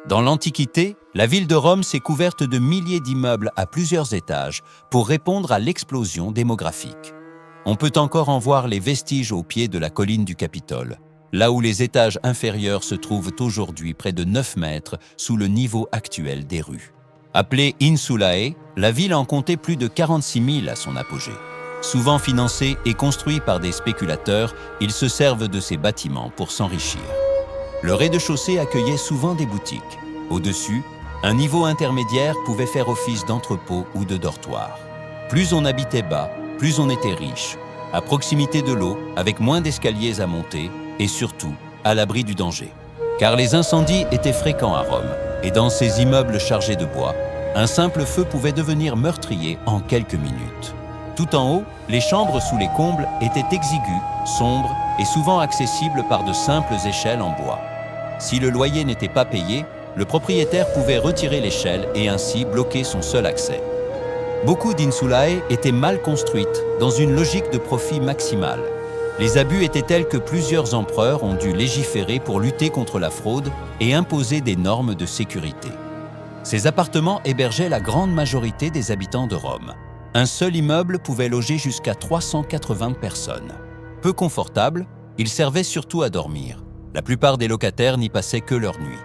Dans l'Antiquité, la ville de Rome s'est couverte de milliers d'immeubles à plusieurs étages pour répondre à l'explosion démographique. On peut encore en voir les vestiges au pied de la colline du Capitole, là où les étages inférieurs se trouvent aujourd'hui près de 9 mètres sous le niveau actuel des rues. Appelée Insulae, la ville en comptait plus de 46 000 à son apogée. Souvent financés et construits par des spéculateurs, ils se servent de ces bâtiments pour s'enrichir. Le rez-de-chaussée accueillait souvent des boutiques. Au-dessus, un niveau intermédiaire pouvait faire office d'entrepôt ou de dortoir. Plus on habitait bas, plus on était riche, à proximité de l'eau, avec moins d'escaliers à monter et surtout à l'abri du danger. Car les incendies étaient fréquents à Rome et dans ces immeubles chargés de bois, un simple feu pouvait devenir meurtrier en quelques minutes. Tout en haut, les chambres sous les combles étaient exiguës, sombres et souvent accessibles par de simples échelles en bois. Si le loyer n'était pas payé, le propriétaire pouvait retirer l'échelle et ainsi bloquer son seul accès. Beaucoup d'insulae étaient mal construites, dans une logique de profit maximal. Les abus étaient tels que plusieurs empereurs ont dû légiférer pour lutter contre la fraude et imposer des normes de sécurité. Ces appartements hébergeaient la grande majorité des habitants de Rome. Un seul immeuble pouvait loger jusqu'à 380 personnes. Peu confortables, ils servaient surtout à dormir. La plupart des locataires n'y passaient que leur nuit.